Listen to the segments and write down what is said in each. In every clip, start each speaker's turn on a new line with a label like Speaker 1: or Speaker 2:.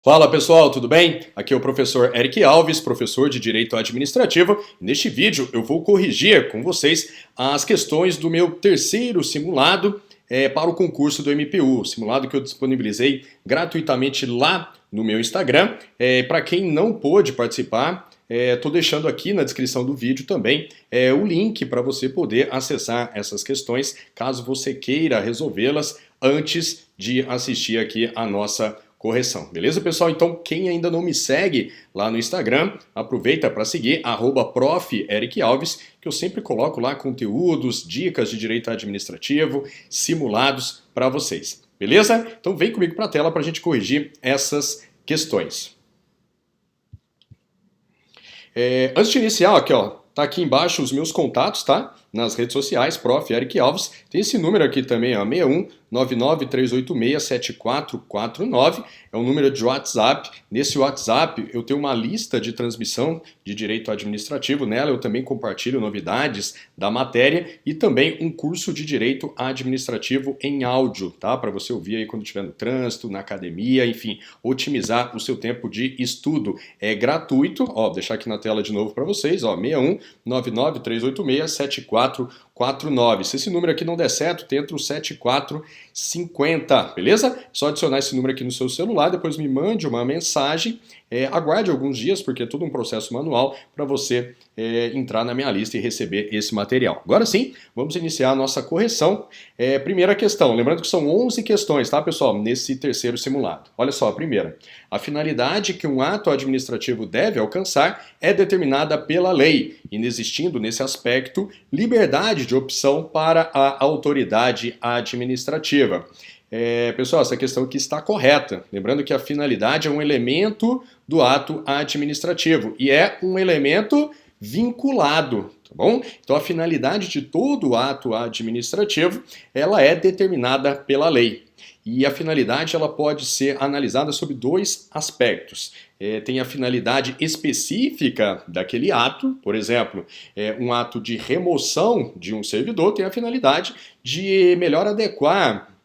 Speaker 1: Fala pessoal, tudo bem? Aqui é o professor Eric Alves, professor de Direito Administrativo. Neste vídeo eu vou corrigir com vocês as questões do meu terceiro simulado para o concurso do MPU, simulado que eu disponibilizei gratuitamente lá no meu Instagram. Para quem não pôde participar, estou deixando aqui na descrição do vídeo também o link para você poder acessar essas questões, caso você queira resolvê-las antes de assistir aqui a nossa correção. Beleza, pessoal? Então, quem ainda não me segue lá no Instagram, aproveita para seguir, @prof.ericalves, que eu sempre coloco lá conteúdos, dicas de direito administrativo, simulados para vocês. Beleza? Então, vem comigo para a tela para a gente corrigir essas questões. Antes de iniciar, aqui, ó, tá aqui embaixo os meus contatos, tá? Nas redes sociais, Prof. Eric Alves. Tem esse número aqui também, ó, 61-99386-7449. É um número de WhatsApp. Nesse WhatsApp eu tenho uma lista de transmissão de direito administrativo. Nela eu também compartilho novidades da matéria e também um curso de direito administrativo em áudio, tá? Para você ouvir aí quando estiver no trânsito, na academia, enfim, otimizar o seu tempo de estudo. É gratuito, ó, vou deixar aqui na tela de novo para vocês, ó, 61-99386-7449. Se esse número aqui não der certo, tenta o 7450, beleza? Só adicionar esse número aqui no seu celular, depois me mande uma mensagem, aguarde alguns dias, porque é todo um processo manual para você entrar na minha lista e receber esse material. Agora sim, vamos iniciar a nossa correção. Primeira questão, lembrando que são 11 questões, tá, pessoal, nesse terceiro simulado. Olha só, a primeira. A finalidade que um ato administrativo deve alcançar é determinada pela lei, inexistindo nesse aspecto liberdade de opção para a autoridade administrativa. Pessoal, essa questão aqui está correta. Lembrando que a finalidade é um elemento do ato administrativo e é um elemento vinculado, tá bom? Então a finalidade de todo ato administrativo, ela é determinada pela lei. E a finalidade ela pode ser analisada sob dois aspectos. Tem a finalidade específica daquele ato, por exemplo, um ato de remoção de um servidor tem a finalidade de melhor adequar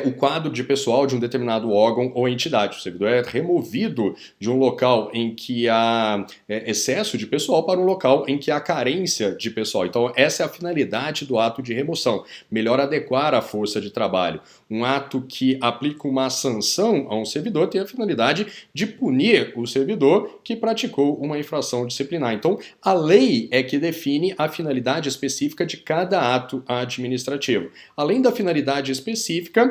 Speaker 1: o quadro de pessoal de um determinado órgão ou entidade. O servidor é removido de um local em que há excesso de pessoal para um local em que há carência de pessoal. Então essa é a finalidade do ato de remoção, melhor adequar a força de trabalho. Um ato que aplica uma sanção a um servidor tem a finalidade de punir o servidor que praticou uma infração disciplinar. Então a lei é que define a finalidade específica de cada ato administrativo. Além da finalidade específica,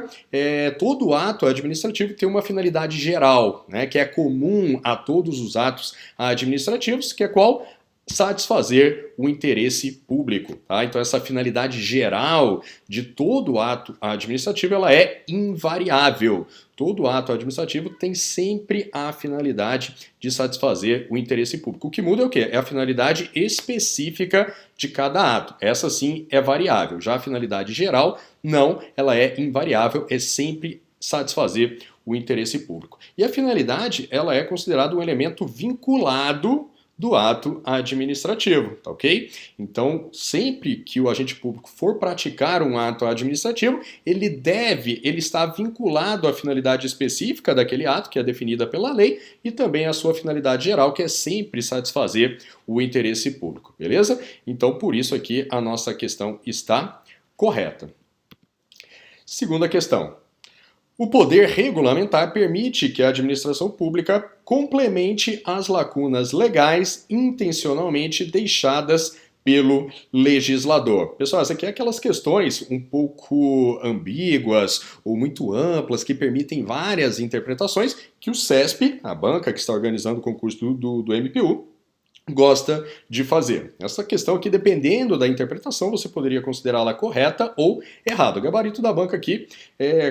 Speaker 1: todo ato administrativo tem uma finalidade geral, né, que é comum a todos os atos administrativos, que é qual? Satisfazer o interesse público. Tá? Então essa finalidade geral de todo ato administrativo ela é invariável. Todo ato administrativo tem sempre a finalidade de satisfazer o interesse público. O que muda é o quê? É a finalidade específica de cada ato. Essa sim é variável. Já a finalidade geral, não, ela é invariável, é sempre satisfazer o interesse público. E a finalidade, ela é considerada um elemento vinculado do ato administrativo, tá ok? Então, sempre que o agente público for praticar um ato administrativo, ele está vinculado à finalidade específica daquele ato, que é definida pela lei, e também à sua finalidade geral, que é sempre satisfazer o interesse público, beleza? Então, por isso aqui a nossa questão está correta. Segunda questão. O poder regulamentar permite que a administração pública complemente as lacunas legais intencionalmente deixadas pelo legislador. Pessoal, essa aqui é aquelas questões um pouco ambíguas ou muito amplas que permitem várias interpretações que o CESP, a banca que está organizando o concurso do MPU, gosta de fazer. Essa questão aqui, dependendo da interpretação, você poderia considerá-la correta ou errada. O gabarito da banca aqui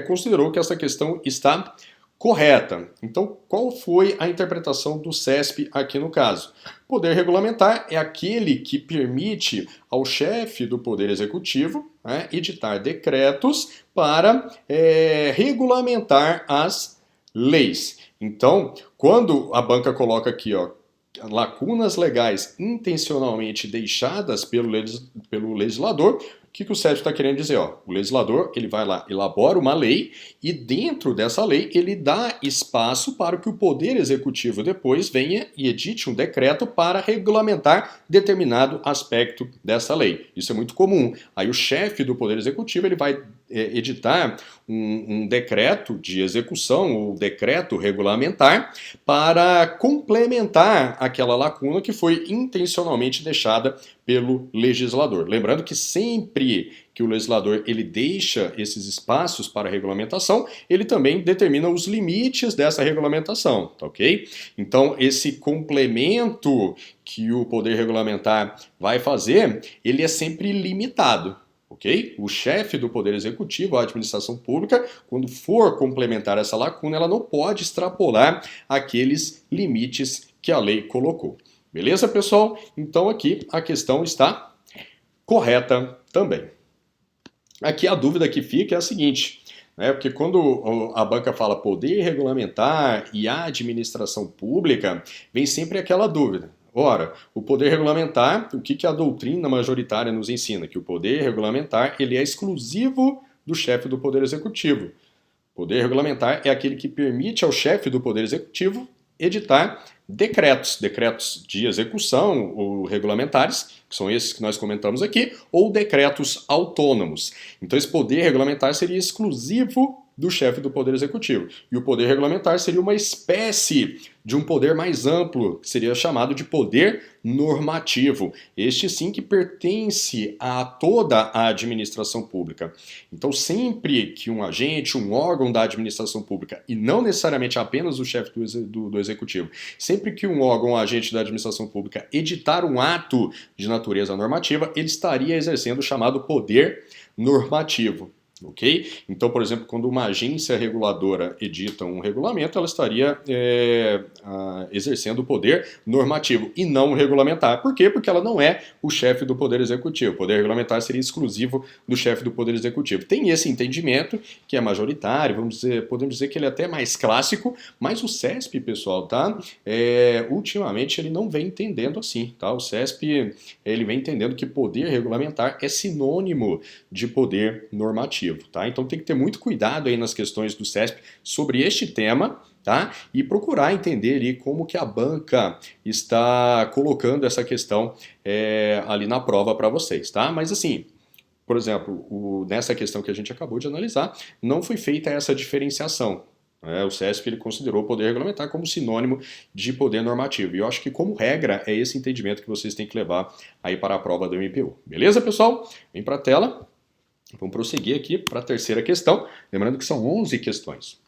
Speaker 1: considerou que essa questão está correta. Então, qual foi a interpretação do CESP aqui no caso? Poder regulamentar é aquele que permite ao chefe do Poder Executivo, né, editar decretos para regulamentar as leis. Então, quando a banca coloca aqui, ó, lacunas legais intencionalmente deixadas pelo legislador, que o CESP está querendo dizer? Ó, o legislador ele vai lá, elabora uma lei e dentro dessa lei ele dá espaço para que o Poder Executivo depois venha e edite um decreto para regulamentar determinado aspecto dessa lei. Isso é muito comum. Aí o chefe do Poder Executivo ele vai editar um decreto de execução ou decreto regulamentar para complementar aquela lacuna que foi intencionalmente deixada pelo legislador. Lembrando que sempre que o legislador ele deixa esses espaços para regulamentação, ele também determina os limites dessa regulamentação, tá ok? Então, esse complemento que o poder regulamentar vai fazer, ele é sempre limitado. Okay? O chefe do Poder Executivo, a administração pública, quando for complementar essa lacuna, ela não pode extrapolar aqueles limites que a lei colocou. Beleza, pessoal? Então aqui a questão está correta também. Aqui a dúvida que fica é a seguinte, né? Porque quando a banca fala poder regulamentar e a administração pública, vem sempre aquela dúvida. Ora, o poder regulamentar, o que a doutrina majoritária nos ensina? Que o poder regulamentar ele é exclusivo do chefe do Poder Executivo. O poder regulamentar é aquele que permite ao chefe do Poder Executivo editar decretos de execução ou regulamentares, que são esses que nós comentamos aqui, ou decretos autônomos. Então esse poder regulamentar seria exclusivo do chefe do Poder Executivo. E o poder regulamentar seria uma espécie de um poder mais amplo, que seria chamado de poder normativo. Este sim que pertence a toda a administração pública. Então sempre que um agente, um órgão da administração pública, e não necessariamente apenas o chefe do Executivo, sempre que um órgão ou agente da administração pública editar um ato de natureza normativa, ele estaria exercendo o chamado poder normativo. Ok? Então, por exemplo, quando uma agência reguladora edita um regulamento, ela estaria exercendo o poder normativo e não regulamentar. Por quê? Porque ela não é o chefe do Poder Executivo. O poder regulamentar seria exclusivo do chefe do Poder Executivo. Tem esse entendimento que é majoritário, podemos dizer que ele é até mais clássico, mas o CESP, pessoal, tá? Ultimamente ele não vem entendendo assim, tá? O CESP ele vem entendendo que poder regulamentar é sinônimo de poder normativo. Tá? Então tem que ter muito cuidado aí nas questões do CESP sobre este tema, tá? E procurar entender ali como que a banca está colocando essa questão ali na prova para vocês, tá? Mas assim, por exemplo, nessa questão que a gente acabou de analisar, não foi feita essa diferenciação. O CESP ele considerou o poder regulamentar como sinônimo de poder normativo. E eu acho que, como regra, é esse entendimento que vocês têm que levar aí para a prova do MPU. Beleza, pessoal? Vem para a tela. Vamos prosseguir aqui para a terceira questão, lembrando que são 11 questões.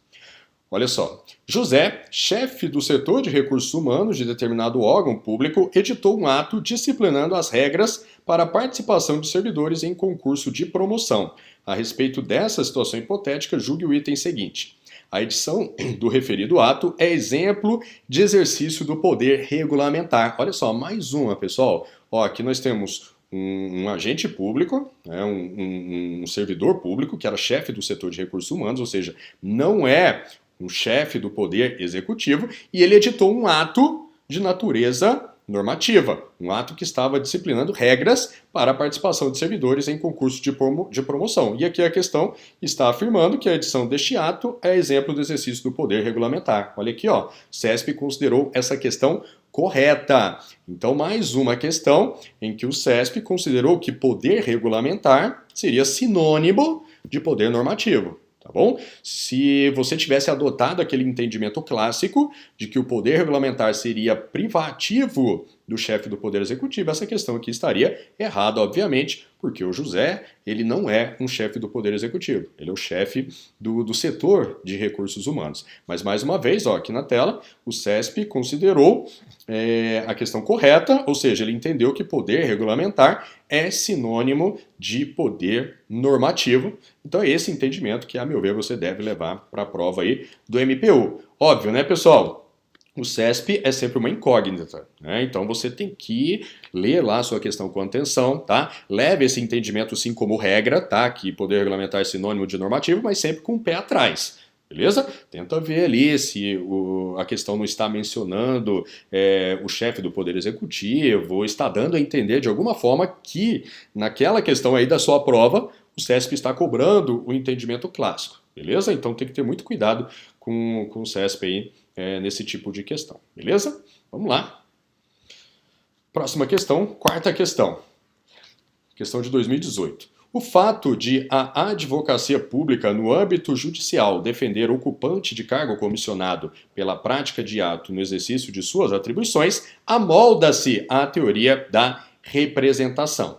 Speaker 1: Olha só, José, chefe do setor de recursos humanos de determinado órgão público, editou um ato disciplinando as regras para a participação de servidores em concurso de promoção. A respeito dessa situação hipotética, julgue o item seguinte. A edição do referido ato é exemplo de exercício do poder regulamentar. Olha só, mais uma, pessoal. Ó, aqui nós temos um agente público, né, um servidor público, que era chefe do setor de recursos humanos, ou seja, não é um chefe do poder executivo, e ele editou um ato de natureza normativa, um ato que estava disciplinando regras para a participação de servidores em concurso de promoção. E aqui a questão está afirmando que a edição deste ato é exemplo do exercício do poder regulamentar. Olha aqui, ó, CESP considerou essa questão correta. Então, mais uma questão em que o CESP considerou que poder regulamentar seria sinônimo de poder normativo. Tá bom? Se você tivesse adotado aquele entendimento clássico de que o poder regulamentar seria privativo do chefe do Poder Executivo, essa questão aqui estaria errada, obviamente, porque o José, ele não é um chefe do Poder Executivo, ele é o chefe do setor de recursos humanos. Mas, mais uma vez, ó, aqui na tela, o CESP considerou a questão correta, ou seja, ele entendeu que poder regulamentar é sinônimo de poder normativo. Então é esse entendimento que, a meu ver, você deve levar para a prova aí do MPU. Óbvio, né, pessoal? O CESP é sempre uma incógnita, né? Então você tem que ler lá a sua questão com atenção, tá? Leve esse entendimento sim como regra, tá? Que poder regulamentar é sinônimo de normativo, mas sempre com o pé atrás, Beleza? Tenta ver ali se a questão não está mencionando o chefe do Poder Executivo, ou está dando a entender de alguma forma que naquela questão aí da sua prova, o CESP está cobrando o entendimento clássico. Beleza? Então tem que ter muito cuidado com o CESP aí nesse tipo de questão. Beleza? Vamos lá. Próxima questão, quarta questão. Questão de 2018. O fato de a advocacia pública no âmbito judicial defender ocupante de cargo comissionado pela prática de ato no exercício de suas atribuições amolda-se à teoria da representação.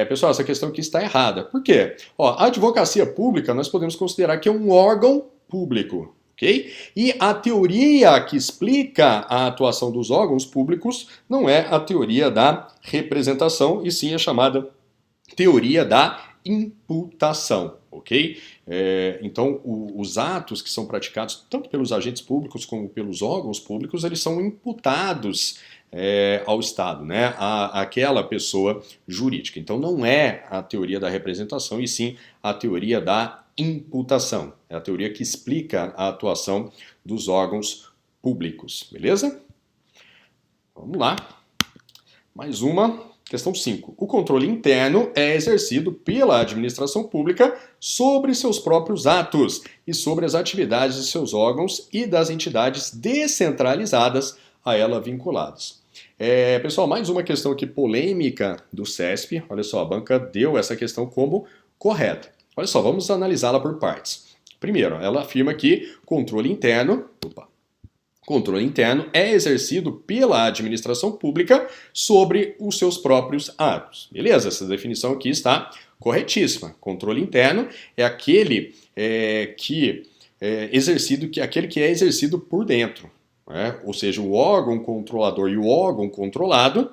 Speaker 1: Pessoal, essa questão aqui está errada. Por quê? A advocacia pública nós podemos considerar que é um órgão público. Okay? E a teoria que explica a atuação dos órgãos públicos não é a teoria da representação, e sim a chamada teoria da imputação, ok? Então, os atos que são praticados tanto pelos agentes públicos como pelos órgãos públicos, eles são imputados ao Estado, né? Àquela pessoa jurídica. Então, não é a teoria da representação, e sim a teoria da imputação. É a teoria que explica a atuação dos órgãos públicos, beleza? Vamos lá. Mais uma. Questão 5. O controle interno é exercido pela administração pública sobre seus próprios atos e sobre as atividades de seus órgãos e das entidades descentralizadas a ela vinculadas. Pessoal, mais uma questão aqui polêmica do CESP. Olha só, a banca deu essa questão como correta. Olha só, vamos analisá-la por partes. Primeiro, ela afirma que controle interno é exercido pela administração pública sobre os seus próprios atos. Beleza? Essa definição aqui está corretíssima. Controle interno é aquele que é exercido por dentro. Né? Ou seja, o órgão controlador e o órgão controlado,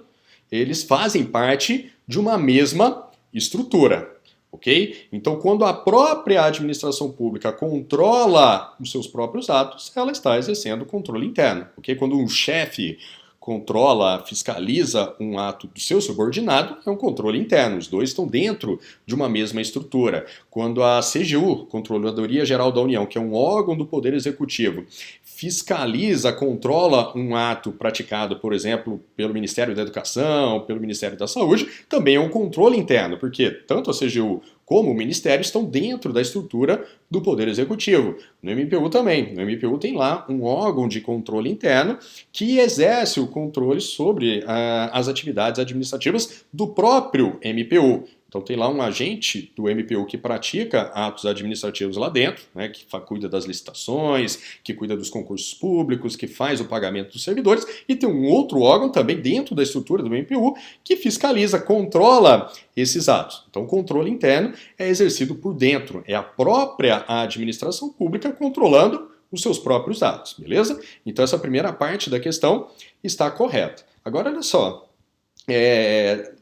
Speaker 1: eles fazem parte de uma mesma estrutura. Ok? Então, quando a própria administração pública controla os seus próprios atos, ela está exercendo controle interno. Ok? Quando um chefe controla, fiscaliza um ato do seu subordinado, é um controle interno. Os dois estão dentro de uma mesma estrutura. Quando a CGU, Controladoria Geral da União, que é um órgão do Poder Executivo, fiscaliza, controla um ato praticado, por exemplo, pelo Ministério da Educação, pelo Ministério da Saúde, também é um controle interno, porque tanto a CGU como o Ministério estão dentro da estrutura do Poder Executivo. No MPU também. No MPU tem lá um órgão de controle interno que exerce o controle sobre as atividades administrativas do próprio MPU. Então tem lá um agente do MPU que pratica atos administrativos lá dentro, né, que cuida das licitações, que cuida dos concursos públicos, que faz o pagamento dos servidores, e tem um outro órgão também dentro da estrutura do MPU que fiscaliza, controla esses atos. Então o controle interno é exercido por dentro, é a própria administração pública controlando os seus próprios atos, beleza? Então essa primeira parte da questão está correta. Agora olha só.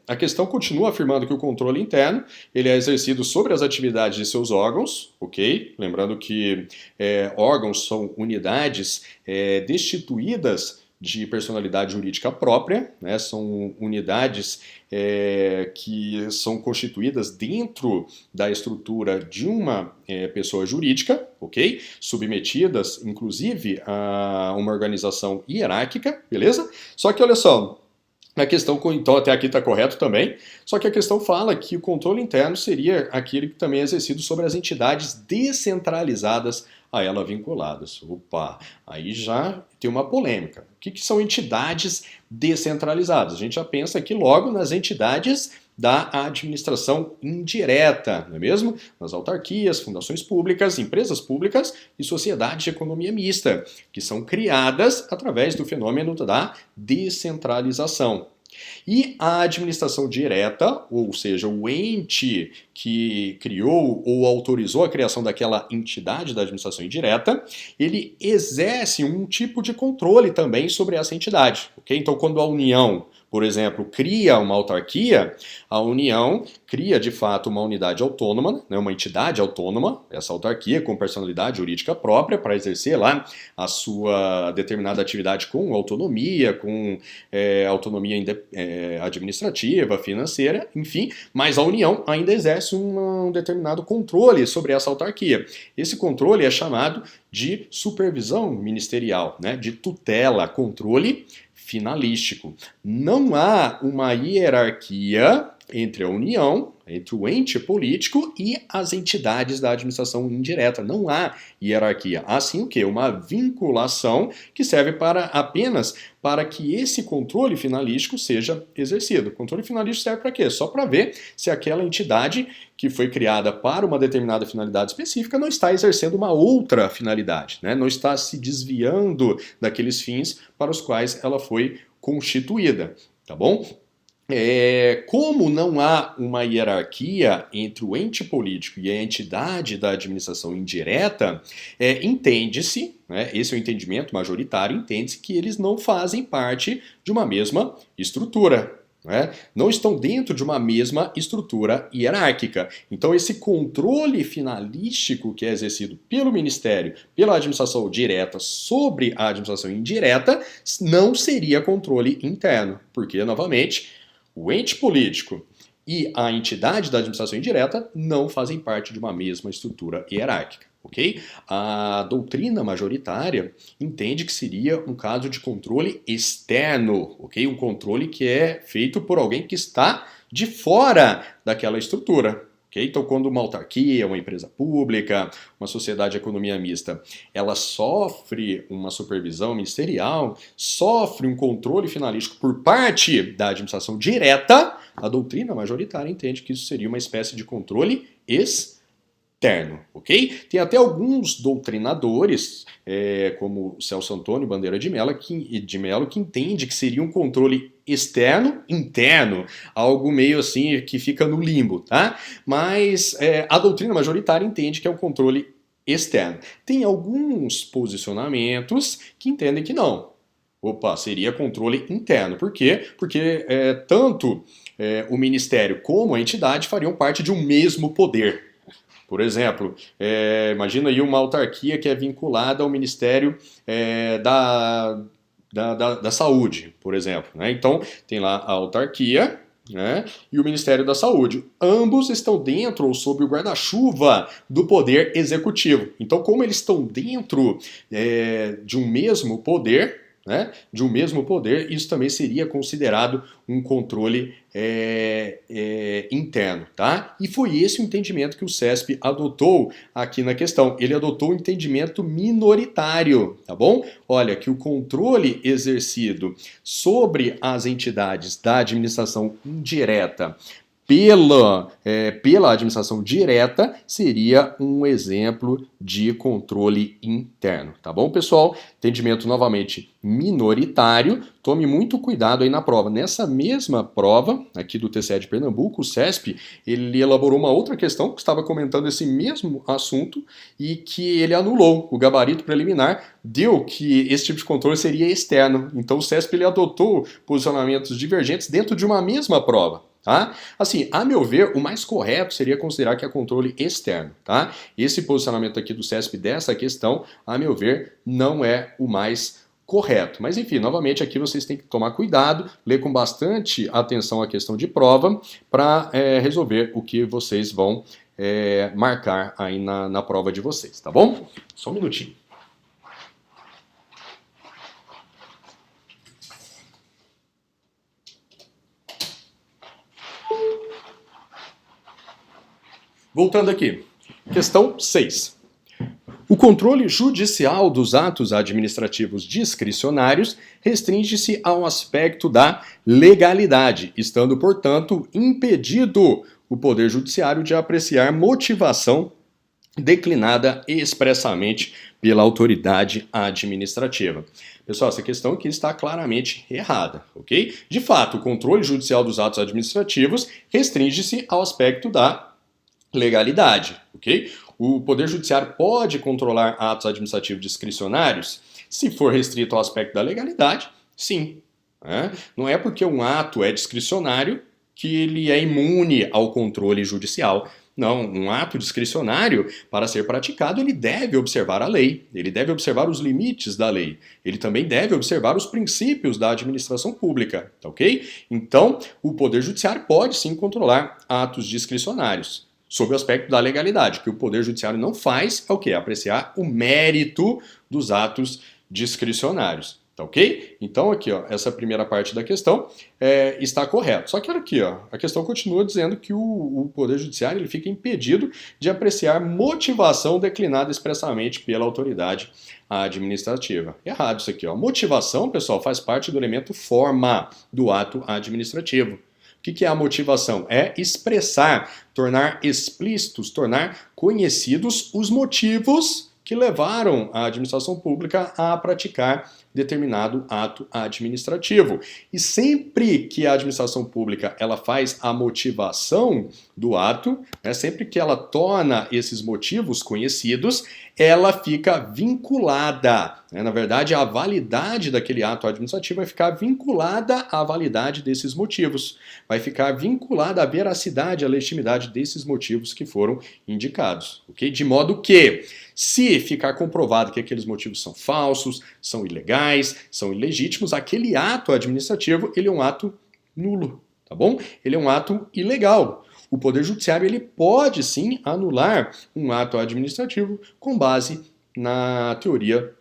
Speaker 1: A questão continua afirmando que o controle interno ele é exercido sobre as atividades de seus órgãos, ok? Lembrando que órgãos são unidades destituídas de personalidade jurídica própria, né? São unidades que são constituídas dentro da estrutura de uma pessoa jurídica, ok? Submetidas, inclusive, a uma organização hierárquica, beleza? Só que olha só, a questão, então até aqui está correto também, só que a questão fala que o controle interno seria aquele que também é exercido sobre as entidades descentralizadas a ela vinculadas. Opa, aí já tem uma polêmica. O que são entidades descentralizadas? A gente já pensa aqui logo nas entidades da administração indireta, não é mesmo? Nas autarquias, fundações públicas, empresas públicas e sociedades de economia mista, que são criadas através do fenômeno da descentralização. E a administração direta, ou seja, o ente que criou ou autorizou a criação daquela entidade da administração indireta, ele exerce um tipo de controle também sobre essa entidade. Okay? Então, quando a União, por exemplo, cria uma autarquia, a União cria de fato uma unidade autônoma, né, uma entidade autônoma, essa autarquia com personalidade jurídica própria para exercer lá a sua determinada atividade com autonomia, com autonomia administrativa, financeira, enfim, mas a União ainda exerce um determinado controle sobre essa autarquia. Esse controle é chamado de supervisão ministerial, né, de tutela, controle finalístico. Não há uma hierarquia entre a União, entre o ente político e as entidades da administração indireta. Não há hierarquia. Há sim o quê? Uma vinculação que serve apenas para que esse controle finalístico seja exercido. O controle finalístico serve para quê? Só para ver se aquela entidade que foi criada para uma determinada finalidade específica não está exercendo uma outra finalidade, né? Não está se desviando daqueles fins para os quais ela foi constituída, tá bom? Como não há uma hierarquia entre o ente político e a entidade da administração indireta, entende-se, né, esse é o entendimento majoritário, entende-se que eles não fazem parte de uma mesma estrutura. Né? Não estão dentro de uma mesma estrutura hierárquica. Então esse controle finalístico que é exercido pelo Ministério, pela administração direta sobre a administração indireta, não seria controle interno, porque, novamente, o ente político e a entidade da administração indireta não fazem parte de uma mesma estrutura hierárquica, ok? A doutrina majoritária entende que seria um caso de controle externo, ok? Um controle que é feito por alguém que está de fora daquela estrutura. Então, quando uma autarquia, uma empresa pública, uma sociedade de economia mista, ela sofre uma supervisão ministerial, sofre um controle finalístico por parte da administração direta, a doutrina majoritária entende que isso seria uma espécie de controle externo, ok? Tem até alguns doutrinadores, como Celso Antônio Bandeira de Mello, que entende que seria um controle externo, interno, algo meio assim que fica no limbo, tá? Mas a doutrina majoritária entende que é um controle externo. Tem alguns posicionamentos que entendem que não. Opa, seria controle interno. Por quê? Porque tanto o ministério como a entidade fariam parte de um mesmo poder. Por exemplo, imagina aí uma autarquia que é vinculada ao Ministério da Saúde, por exemplo. Né? Então, tem lá a autarquia, né, e o Ministério da Saúde. Ambos estão dentro ou sob o guarda-chuva do poder executivo. Então, como eles estão dentro de um mesmo poder, né, isso também seria considerado um controle interno, tá? E foi esse o entendimento que o CESP adotou aqui na questão. Ele adotou um entendimento minoritário, tá bom? Olha, que o controle exercido sobre as entidades da administração indireta pela administração direta seria um exemplo de controle interno, tá bom, pessoal? Entendimento novamente minoritário. Tome muito cuidado aí na prova. Nessa mesma prova aqui do TCE de Pernambuco, o CESP, ele elaborou uma outra questão que estava comentando esse mesmo assunto e que ele anulou. O gabarito preliminar deu que esse tipo de controle seria externo. Então o CESP ele adotou posicionamentos divergentes dentro de uma mesma prova. Tá? Assim, a meu ver, o mais correto seria considerar que é controle externo. Tá? Esse posicionamento aqui do CESP dessa questão, a meu ver, não é o mais correto. Mas enfim, novamente aqui vocês têm que tomar cuidado, ler com bastante atenção a questão de prova para resolver o que vocês vão marcar aí na prova de vocês, tá bom? Só um minutinho. Voltando aqui, questão 6. O controle judicial dos atos administrativos discricionários restringe-se ao aspecto da legalidade, estando, portanto, impedido o Poder Judiciário de apreciar motivação declinada expressamente pela autoridade administrativa. Pessoal, essa questão aqui está claramente errada, ok? De fato, o controle judicial dos atos administrativos restringe-se ao aspecto da legalidade, ok? O Poder Judiciário pode controlar atos administrativos discricionários se for restrito ao aspecto da legalidade, sim. né? Não é porque um ato é discricionário que ele é imune ao controle judicial. Não, um ato discricionário, para ser praticado, ele deve observar a lei, ele deve observar os limites da lei, ele também deve observar os princípios da administração pública, tá ok? Então, o Poder Judiciário pode sim controlar atos discricionários, sob o aspecto da legalidade. O que o Poder Judiciário não faz é o quê? Apreciar o mérito dos atos discricionários. Tá ok? Então aqui, ó, essa primeira parte da questão está correta. Só que olha aqui, ó, a questão continua dizendo que o Poder Judiciário ele fica impedido de apreciar motivação declinada expressamente pela autoridade administrativa. Errado isso aqui, ó. Motivação, pessoal, faz parte do elemento forma do ato administrativo. O que é a motivação? É expressar, tornar explícitos, tornar conhecidos os motivos que levaram a administração pública a praticar determinado ato administrativo. E sempre que a administração pública ela faz a motivação do ato, né, sempre que ela torna esses motivos conhecidos, ela fica vinculada. Né, na verdade, a validade daquele ato administrativo vai ficar vinculada à validade desses motivos. Vai ficar vinculada à veracidade, à legitimidade desses motivos que foram indicados. Okay? De modo que, se ficar comprovado que aqueles motivos são falsos, são ilegais, são ilegítimos, aquele ato administrativo ele é um ato nulo, tá bom? Ele é um ato ilegal. O Poder Judiciário ele pode sim anular um ato administrativo com base na teoria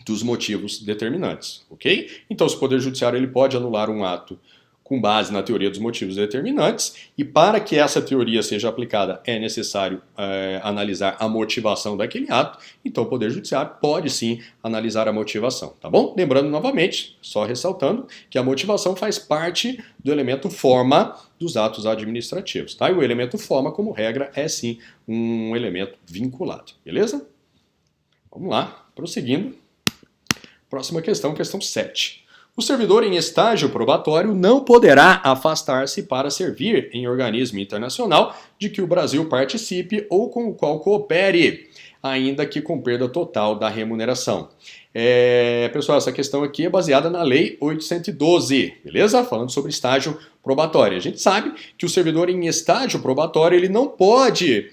Speaker 1: dos motivos determinantes, ok? Então, se o Poder Judiciário ele pode anular um ato com base na teoria dos motivos determinantes, e para que essa teoria seja aplicada é necessário analisar a motivação daquele ato, então o Poder Judiciário pode sim analisar a motivação, tá bom? Lembrando novamente, só ressaltando, que a motivação faz parte do elemento forma dos atos administrativos, tá? E o elemento forma, como regra, é sim um elemento vinculado, beleza? Vamos lá, prosseguindo. Próxima questão, questão 7. O servidor em estágio probatório não poderá afastar-se para servir em organismo internacional de que o Brasil participe ou com o qual coopere, ainda que com perda total da remuneração. Pessoal, essa questão aqui é baseada na Lei 812, beleza? Falando sobre estágio probatório. A gente sabe que o servidor em estágio probatório ele não pode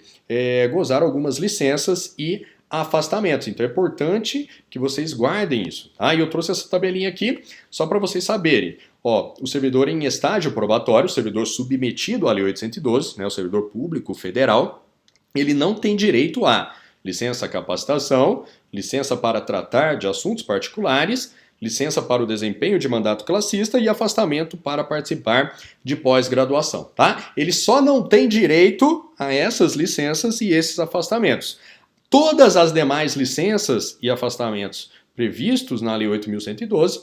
Speaker 1: gozar algumas licenças e afastamentos. Então é importante que vocês guardem isso. Tá? E eu trouxe essa tabelinha aqui só para vocês saberem. Ó, o servidor em estágio probatório, o servidor submetido à Lei 812, né, o servidor público federal, ele não tem direito a licença capacitação, licença para tratar de assuntos particulares, licença para o desempenho de mandato classista e afastamento para participar de pós-graduação. Tá? Ele só não tem direito a essas licenças e esses afastamentos. Todas as demais licenças e afastamentos previstos na Lei 8.112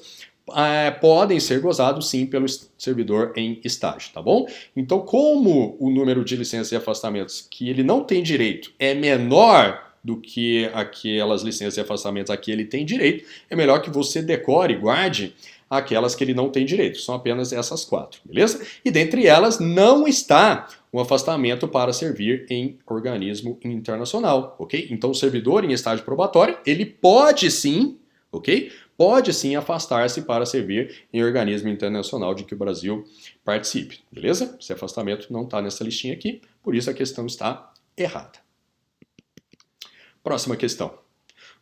Speaker 1: podem ser gozados sim pelo servidor em estágio, tá bom? Então, como o número de licenças e afastamentos que ele não tem direito é menor do que aquelas licenças e afastamentos a que ele tem direito, é melhor que você decore, guarde aquelas que ele não tem direito. São apenas essas 4, beleza? E dentre elas não está um afastamento para servir em organismo internacional, ok? Então o servidor em estágio probatório, ele pode sim, ok? Pode sim afastar-se para servir em organismo internacional de que o Brasil participe, beleza? Esse afastamento não está nessa listinha aqui, por isso a questão está errada. Próxima questão.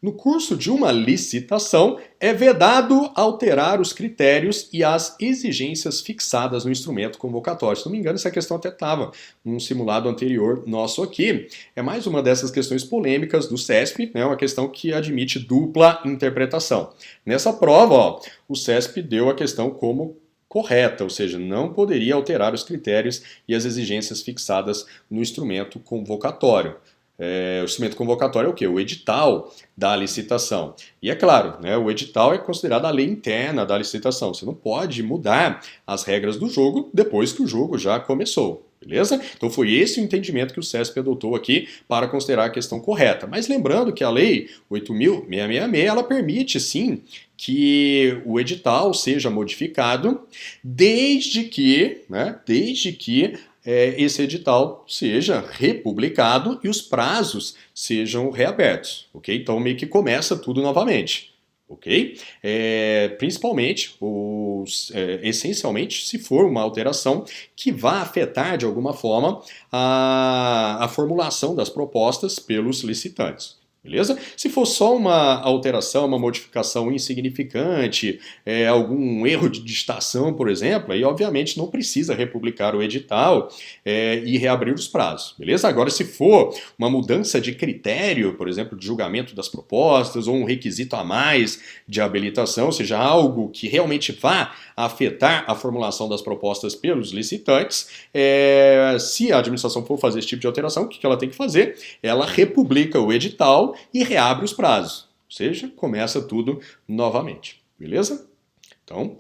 Speaker 1: No curso de uma licitação, é vedado alterar os critérios e as exigências fixadas no instrumento convocatório. Se não me engano, essa questão até estava num simulado anterior nosso aqui. É mais uma dessas questões polêmicas do CESP, né, uma questão que admite dupla interpretação. Nessa prova, ó, o CESP deu a questão como correta, ou seja, não poderia alterar os critérios e as exigências fixadas no instrumento convocatório. O instrumento convocatório é o quê? O edital da licitação. E é claro, né, o edital é considerado a lei interna da licitação. Você não pode mudar as regras do jogo depois que o jogo já começou. Beleza? Então foi esse o entendimento que o CESP adotou aqui para considerar a questão correta. Mas lembrando que a lei 8.666, ela permite sim que o edital seja modificado desde que esse edital seja republicado e os prazos sejam reabertos, ok? Então meio que começa tudo novamente. ok? Principalmente, essencialmente, se for uma alteração que vá afetar de alguma forma a formulação das propostas pelos licitantes. Beleza? Se for só uma alteração, uma modificação insignificante, algum erro de digitação, por exemplo, aí obviamente não precisa republicar o edital e reabrir os prazos, beleza? Agora, se for uma mudança de critério, por exemplo, de julgamento das propostas, ou um requisito a mais de habilitação, ou seja, algo que realmente vá afetar a formulação das propostas pelos licitantes, se a administração for fazer esse tipo de alteração, o que ela tem que fazer? Ela republica o edital e reabre os prazos, ou seja, começa tudo novamente, beleza? Então,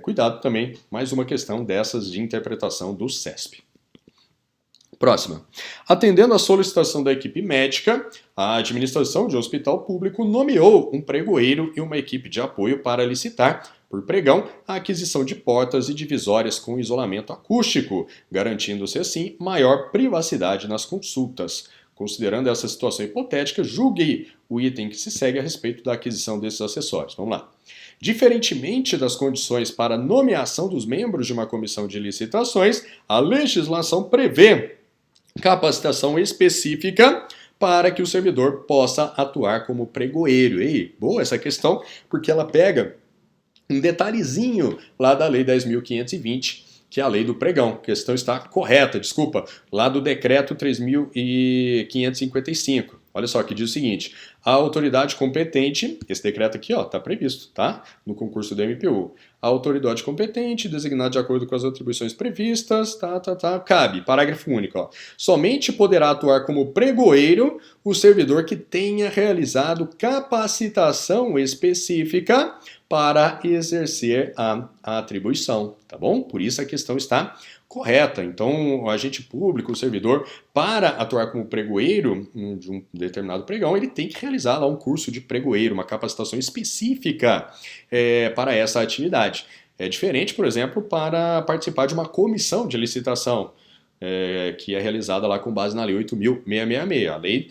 Speaker 1: cuidado também, mais uma questão dessas de interpretação do CESP. Próxima. Atendendo à solicitação da equipe médica, a administração de um hospital público nomeou um pregoeiro e uma equipe de apoio para licitar, por pregão, a aquisição de portas e divisórias com isolamento acústico, garantindo-se assim maior privacidade nas consultas. Considerando essa situação hipotética, julgue o item que se segue a respeito da aquisição desses acessórios. Vamos lá. Diferentemente das condições para nomeação dos membros de uma comissão de licitações, a legislação prevê capacitação específica para que o servidor possa atuar como pregoeiro. E boa essa questão, porque ela pega um detalhezinho lá da Lei 10.520, que é a lei do pregão. A questão está correta, desculpa, lá do decreto 3.555. Olha só, que diz o seguinte: a autoridade competente, esse decreto aqui está previsto, tá? No concurso do MPU. A autoridade competente, designada de acordo com as atribuições previstas, cabe, parágrafo único, somente poderá atuar como pregoeiro o servidor que tenha realizado capacitação específica para exercer a atribuição, tá bom? Por isso a questão está correta. Então, o agente público, o servidor, para atuar como pregoeiro de um determinado pregão, ele tem que realizar lá um curso de pregoeiro, uma capacitação específica para essa atividade. É diferente, por exemplo, para participar de uma comissão de licitação, que é realizada lá com base na Lei 8.666.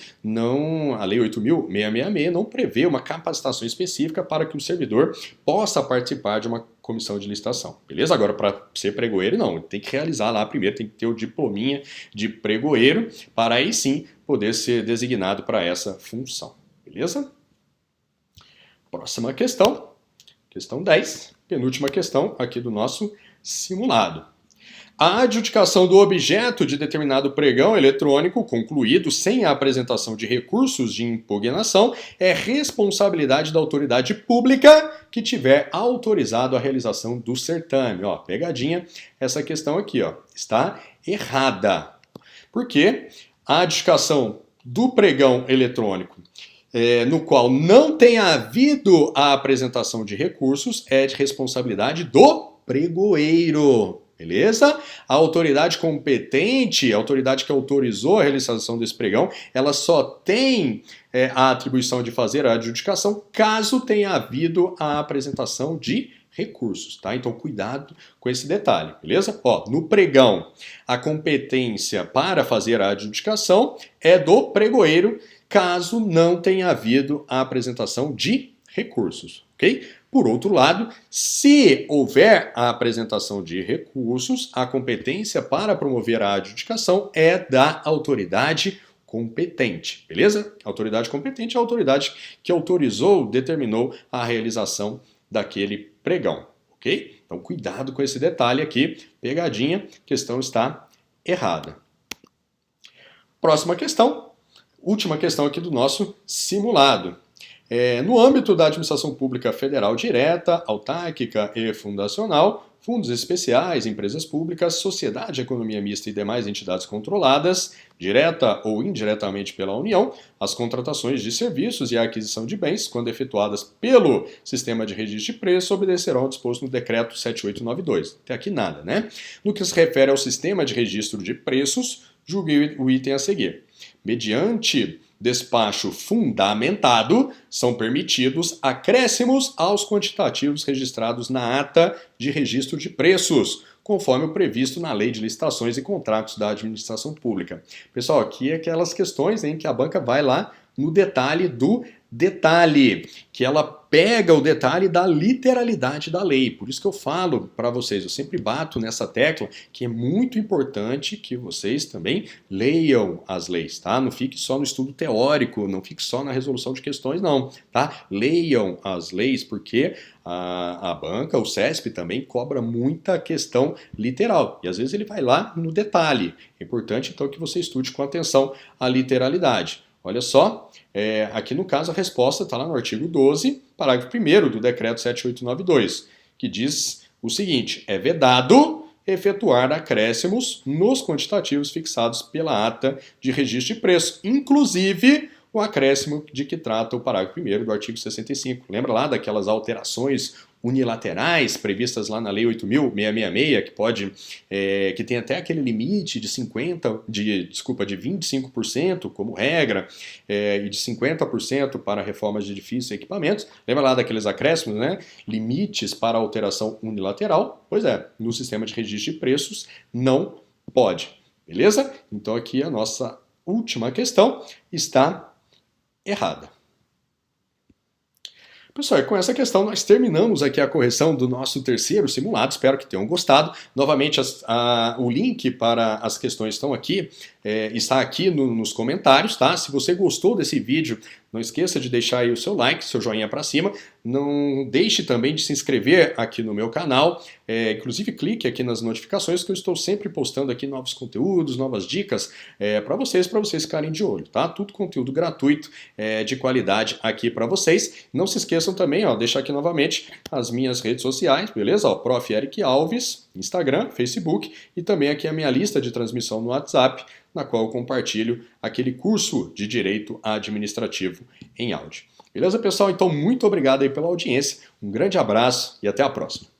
Speaker 1: A Lei 8.666 não prevê uma capacitação específica para que o servidor possa participar de uma comissão de licitação, beleza? Agora, para ser pregoeiro, não, tem que realizar lá primeiro, tem que ter o diplominha de pregoeiro, para aí sim poder ser designado para essa função, beleza? Próxima questão, questão 10, penúltima questão aqui do nosso simulado. A adjudicação do objeto de determinado pregão eletrônico concluído sem a apresentação de recursos de impugnação é responsabilidade da autoridade pública que tiver autorizado a realização do certame. Ó, pegadinha, essa questão aqui, ó, está errada. Porque a adjudicação do pregão eletrônico no qual não tenha havido a apresentação de recursos é de responsabilidade do pregoeiro. Beleza? A autoridade competente, a autoridade que autorizou a realização desse pregão, ela só tem a atribuição de fazer a adjudicação caso tenha havido a apresentação de recursos, tá? Então, cuidado com esse detalhe, beleza? Ó, no pregão, a competência para fazer a adjudicação é do pregoeiro, caso não tenha havido a apresentação de recursos, ok? Por outro lado, se houver a apresentação de recursos, a competência para promover a adjudicação é da autoridade competente, beleza? A autoridade competente é a autoridade que autorizou, determinou a realização daquele pregão, ok? Então, cuidado com esse detalhe aqui, pegadinha, questão está errada. Próxima questão, última questão aqui do nosso simulado. No âmbito da administração pública federal direta, autárquica e fundacional, fundos especiais, empresas públicas, sociedade, economia mista e demais entidades controladas, direta ou indiretamente pela União, as contratações de serviços e a aquisição de bens, quando efetuadas pelo Sistema de Registro de Preços, obedecerão ao disposto no Decreto 7892. Até aqui nada, né? No que se refere ao Sistema de Registro de Preços, julgue o item a seguir. Mediante despacho fundamentado, são permitidos acréscimos aos quantitativos registrados na ata de registro de preços, conforme o previsto na Lei de Licitações e Contratos da Administração Pública. Pessoal, aqui é aquelas questões em que a banca vai lá no detalhe do Detalhe, que ela pega o detalhe da literalidade da lei. Por isso que eu falo para vocês, eu sempre bato nessa tecla, que é muito importante que vocês também leiam as leis, tá? Não fique só no estudo teórico, não fique só na resolução de questões, não, tá? Leiam as leis, porque a banca, o CESP também cobra muita questão literal. E às vezes ele vai lá no detalhe. É importante então que você estude com atenção a literalidade. Olha só, aqui no caso a resposta está lá no artigo 12, parágrafo 1º do decreto 7892, que diz o seguinte: é vedado efetuar acréscimos nos quantitativos fixados pela ata de registro de preço, inclusive o acréscimo de que trata o parágrafo 1º do artigo 65. Lembra lá daquelas alterações unilaterais previstas lá na Lei 8.666, que pode, que tem até aquele limite de 25% como regra, e de 50% para reformas de edifícios e equipamentos. Lembra lá daqueles acréscimos, né? Limites para alteração unilateral? Pois é, no sistema de registro de preços não pode. Beleza? Então aqui a nossa última questão está errada. Pessoal, com essa questão nós terminamos aqui a correção do nosso terceiro simulado, espero que tenham gostado. Novamente, o link para as questões estão aqui, está aqui nos comentários, tá? Se você gostou desse vídeo, não esqueça de deixar aí o seu like, seu joinha para cima. Não deixe também de se inscrever aqui no meu canal. Inclusive clique aqui nas notificações que eu estou sempre postando aqui novos conteúdos, novas dicas para vocês ficarem de olho, tá? Tudo conteúdo gratuito, de qualidade aqui para vocês. Não se esqueçam também, ó, deixar aqui novamente as minhas redes sociais, beleza? Ó, Prof. Eric Alves, Instagram, Facebook e também aqui a minha lista de transmissão no WhatsApp, na qual eu compartilho aquele curso de Direito Administrativo em áudio. Beleza, pessoal? Então, muito obrigado aí pela audiência, um grande abraço e até a próxima.